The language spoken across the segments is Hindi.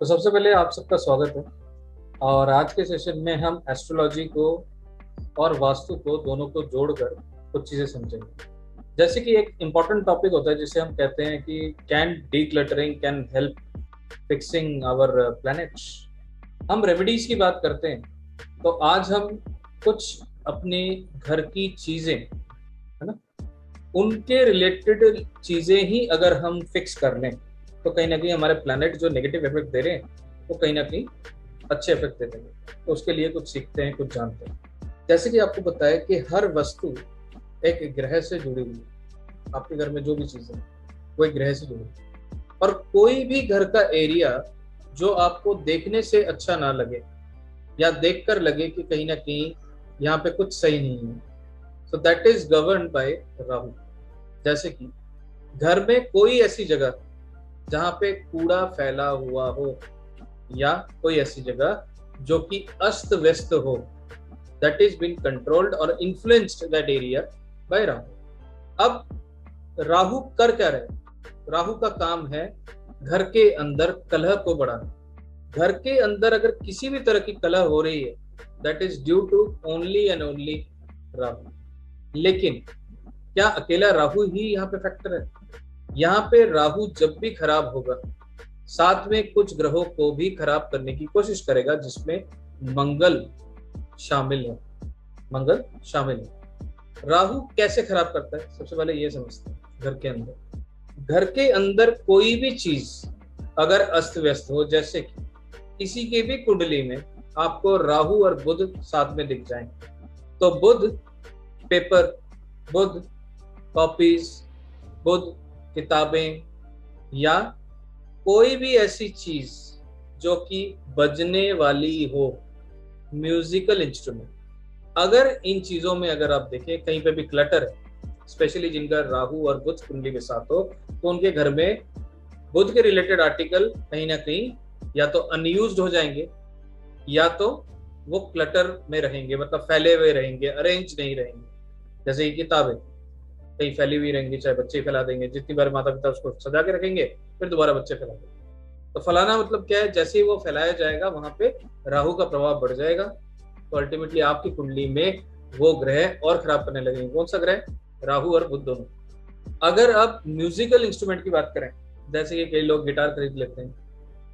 तो सबसे पहले आप सबका स्वागत है। और आज के सेशन में हम एस्ट्रोलॉजी को और वास्तु को दोनों को जोड़कर कुछ चीजें समझेंगे। जैसे कि एक इम्पॉर्टेंट टॉपिक होता है जिसे हम कहते हैं कि can decluttering can help fixing our planets. हम रेमेडीज की बात करते हैं, तो आज हम कुछ अपने घर की चीजें, है ना, उनके रिलेटेड चीजें ही अगर हम फिक्स कर लें तो कहीं ना कहीं हमारे प्लैनेट जो नेगेटिव इफेक्ट दे रहे हैं वो कहीं ना कहीं अच्छे इफेक्ट दे देंगे। तो उसके लिए कुछ सीखते हैं, कुछ जानते हैं। जैसे कि आपको पता है कि हर वस्तु एक ग्रह से जुड़ी हुई है। आपके घर में जो भी चीजें हैं वो एक ग्रह से जुड़ी है। और कोई भी घर का एरिया जो आपको देखने से अच्छा ना लगे या देखकर लगे कि कहीं ना कहीं यहाँ पे कुछ सही नहीं है, so that is govern by Rahu. जैसे कि घर में कोई ऐसी जगह जहां पे कूड़ा फैला हुआ हो या कोई ऐसी जगह जो कि अस्त व्यस्त हो, दैट इज बीन कंट्रोल्ड और influenced that area bye Rahu. अब राहु कर क्या रहे? राहु का काम है घर के अंदर कलह को बढ़ाना। घर के अंदर अगर किसी भी तरह की कलह हो रही है, that is due to only and only Rahu. लेकिन क्या अकेला राहु ही यहाँ पे फैक्टर है? यहाँ पे राहु जब भी खराब होगा साथ में कुछ ग्रहों को भी खराब करने की कोशिश करेगा, जिसमें मंगल शामिल है। मंगल शामिल है। राहु कैसे खराब करता है सबसे पहले ये समझते हैं। घर के अंदर कोई भी चीज अगर अस्त व्यस्त हो, जैसे कि किसी की भी कुंडली में आपको राहु और बुध साथ में दिख जाए, तो बुध पेपर, बुध कॉपीज, बुध किताबें या कोई भी ऐसी चीज जो कि बजने वाली हो, म्यूजिकल इंस्ट्रूमेंट, अगर इन चीजों में अगर आप देखें कहीं पे भी क्लटर है, स्पेशली जिनका राहु और बुध कुंडली के साथ हो, तो उनके घर में बुध के रिलेटेड आर्टिकल कहीं ना कहीं या तो अनयूज्ड हो जाएंगे या तो वो क्लटर में रहेंगे, मतलब फैले हुए रहेंगे, अरेंज नहीं रहेंगे। जैसे कि किताबें कहीं फैली हुई रहेंगी, चाहे बच्चे फैला देंगे, जितनी बार माता पिता उसको सजा के रखेंगे फिर दोबारा बच्चे फैला देंगे। तो फलाना मतलब क्या है? जैसे ही वो फैलाया जाएगा वहां पे राहु का प्रभाव बढ़ जाएगा, तो अल्टीमेटली आपकी कुंडली में वो ग्रह और खराब करने लगेंगे। कौन सा ग्रह? राहु और बुध दोनों। अगर आप म्यूजिकल इंस्ट्रूमेंट की बात करें, जैसे कि कई लोग गिटार खरीद लेते हैं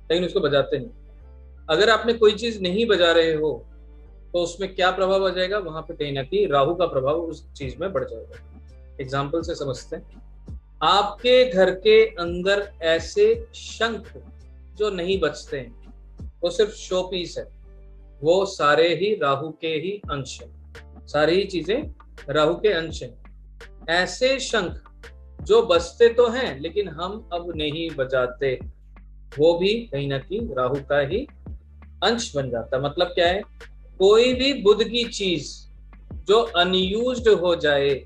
लेकिन उसको बजाते नहीं। अगर आपने कोई चीज नहीं बजा रहे हो तो उसमें क्या प्रभाव आ जाएगा? वहां पे कहीं ना कहीं राहु का प्रभाव उस चीज में बढ़ जाएगा। एग्जाम्पल से समझते हैं। आपके घर के अंदर ऐसे शंख जो नहीं बजते हैं, वो सिर्फ शो पीस है, वो सारे ही राहु के ही अंश हैं। सारी ही चीजें राहु के अंश हैं। ऐसे शंख जो बजते तो हैं लेकिन हम अब नहीं बजाते, वो भी कहीं ना कहीं राहु का ही अंश बन जाता है। मतलब क्या है? कोई भी बुध की चीज जो अनयूज्ड हो जाए,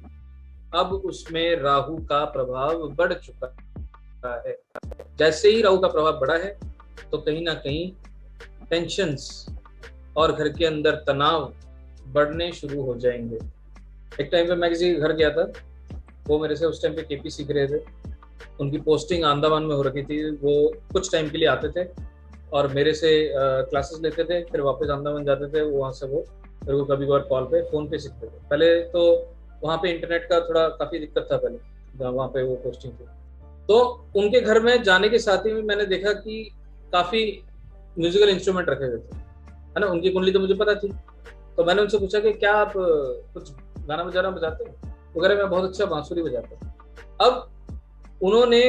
अब उसमें राहु का प्रभाव बढ़ चुका है। जैसे ही राहु का प्रभाव बढ़ा है तो कहीं ना कहीं टेंशन्स और घर के अंदर तनाव बढ़ने शुरू हो जाएंगे। एक टाइम पे मैं किसी के घर गया था, वो मेरे से उस टाइम पे केपी सीख रहे थे। उनकी पोस्टिंग अंडमान में हो रखी थी। वो कुछ टाइम के लिए आते थे और मेरे से क्लासेस लेते थे, फिर वापस अंडमान जाते थे। वहाँ से वो मेरे को कभी कभार कॉल पे, फोन पे सीखते थे। पहले तो वहाँ पे इंटरनेट का थोड़ा काफी दिक्कत था पहले, जहाँ वहाँ पे वो पोस्टिंग थी। तो उनके घर में जाने के साथ ही मैंने देखा कि काफी म्यूजिकल इंस्ट्रूमेंट रखे हुए थे, है ना। उनकी कुंडली तो मुझे पता थी, तो मैंने उनसे पूछा कि क्या आप कुछ गाना बजाना बजाते हैं? वो कह रहे मैं बहुत अच्छा बांसुरी बजाता हूँ। अब उन्होंने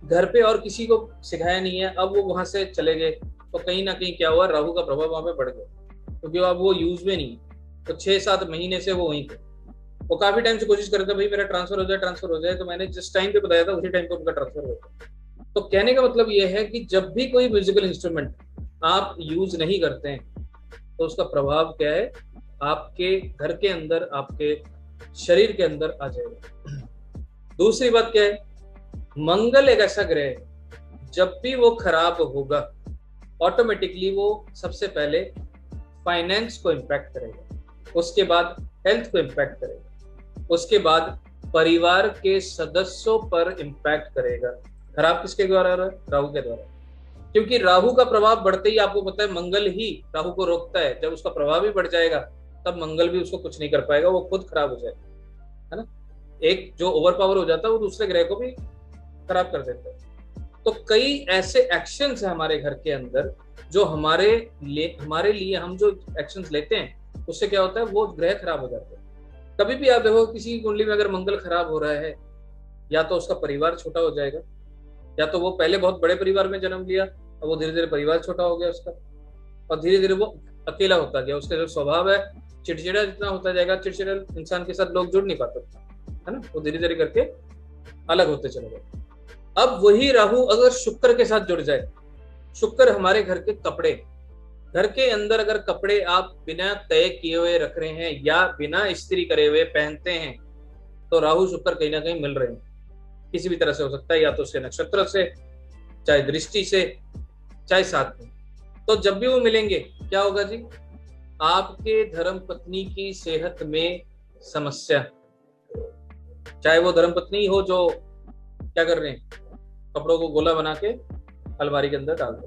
घर पे और किसी को सिखाया नहीं है, अब वो वहां से चले गए, तो कहीं ना कहीं क्या हुआ? राहु का प्रभाव वहां पे बढ़ गया, क्योंकि अब वो यूज में नहीं। तो 6-7 महीने से वो वहीं थे। वो काफी टाइम से कोशिश कर रहे थे, भाई मेरा ट्रांसफर हो जाए, ट्रांसफर हो जाए। तो मैंने जिस टाइम पे बताया था उसी टाइम पे उनका ट्रांसफर हो गया। तो कहने का मतलब ये है कि जब भी कोई म्यूजिकल इंस्ट्रूमेंट आप यूज नहीं करते हैं तो उसका प्रभाव क्या है? आपके घर के अंदर, आपके शरीर के अंदर आ जाएगा। दूसरी बात क्या है? मंगल एक ऐसा ग्रह है, जब भी वो खराब होगा ऑटोमेटिकली वो सबसे पहले फाइनेंस को इम्पैक्ट करेगा, उसके बाद हेल्थ को इम्पैक्ट करेगा, उसके बाद परिवार के सदस्यों पर इम्पैक्ट करेगा। खराब किसके द्वारा हो रहा है? राहु के द्वारा। क्योंकि राहु का प्रभाव बढ़ते ही आपको पता है मंगल ही राहु को रोकता है। जब उसका प्रभाव ही बढ़ जाएगा तब मंगल भी उसको कुछ नहीं कर पाएगा, वो खुद खराब हो जाएगा, है ना। एक जो ओवर पावर हो जाता है वो दूसरे ग्रह को भी खराब कर देता है। तो कई ऐसे एक्शंस है हमारे घर के अंदर जो हमारे लिए हम जो एक्शंस लेते हैं उससे क्या होता है, वो ग्रह खराब हो जाते हैं। कभी भी आप देखो किसी की कुंडली में अगर मंगल खराब हो रहा है, या तो उसका परिवार छोटा हो जाएगा, या तो वो पहले बहुत बड़े परिवार में जन्म लिया और वो धीरे धीरे परिवार छोटा हो गया उसका, और धीरे धीरे वो अकेला होता गया। उसका जो स्वभाव है चिड़चिड़ा जितना होता जाएगा, चिड़चिड़ा इंसान के साथ लोग जुड़ नहीं पाते, है ना, वो धीरे धीरे करके अलग होते चले गए। अब वही राहु अगर शुक्र के साथ जुड़ जाए, शुक्र हमारे घर के कपड़े, घर के अंदर अगर कपड़े आप बिना तय किए हुए रख रहे हैं या बिना इस्त्री करे हुए पहनते हैं, तो राहु शुक्र कहीं ना कहीं मिल रहे हैं, किसी भी तरह से हो सकता है, या तो उसके नक्षत्र से, चाहे दृष्टि से, चाहे साथ में। तो जब भी वो मिलेंगे क्या होगा जी, आपके धर्म पत्नी की सेहत में समस्या, चाहे वो धर्म पत्नी हो जो क्या कर रहे हैं, कपड़ों को गोला बना के अलमारी के अंदर डाल दो,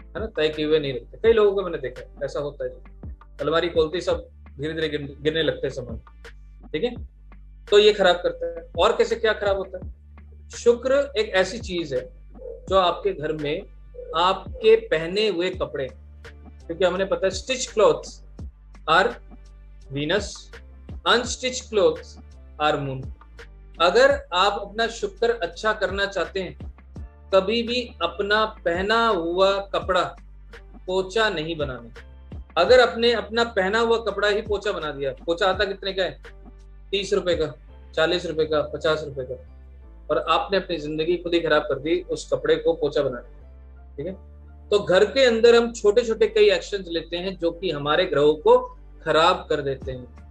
है ना, तय किए हुए नहीं रखते। कई लोगों को मैंने देखा है ऐसा होता है जी, अलमारी खोलती सब धीरे धीरे गिरने लगते हैं सामान, ठीक है। तो ये खराब करता है। और कैसे क्या खराब होता है, शुक्र एक ऐसी चीज है जो आपके घर में आपके पहने हुए कपड़े, क्योंकि हमने पता है stitch clothes are Venus, unstitch clothes are moon. अगर आप अपना शुक्र अच्छा करना चाहते हैं, कभी भी अपना पहना हुआ कपड़ा पोछा नहीं बनाना। अगर आपने अपना पहना हुआ कपड़ा ही पोछा बना दिया, पोछा आता कितने का है, 30 रुपए का, 40 रुपए का, 50 रुपए का, और आपने अपनी जिंदगी खुद ही खराब कर दी उस कपड़े को पोछा बनाने, ठीक है। तो घर के अंदर हम छोटे छोटे कई एक्शंस लेते हैं जो कि हमारे ग्रहों को खराब कर देते हैं।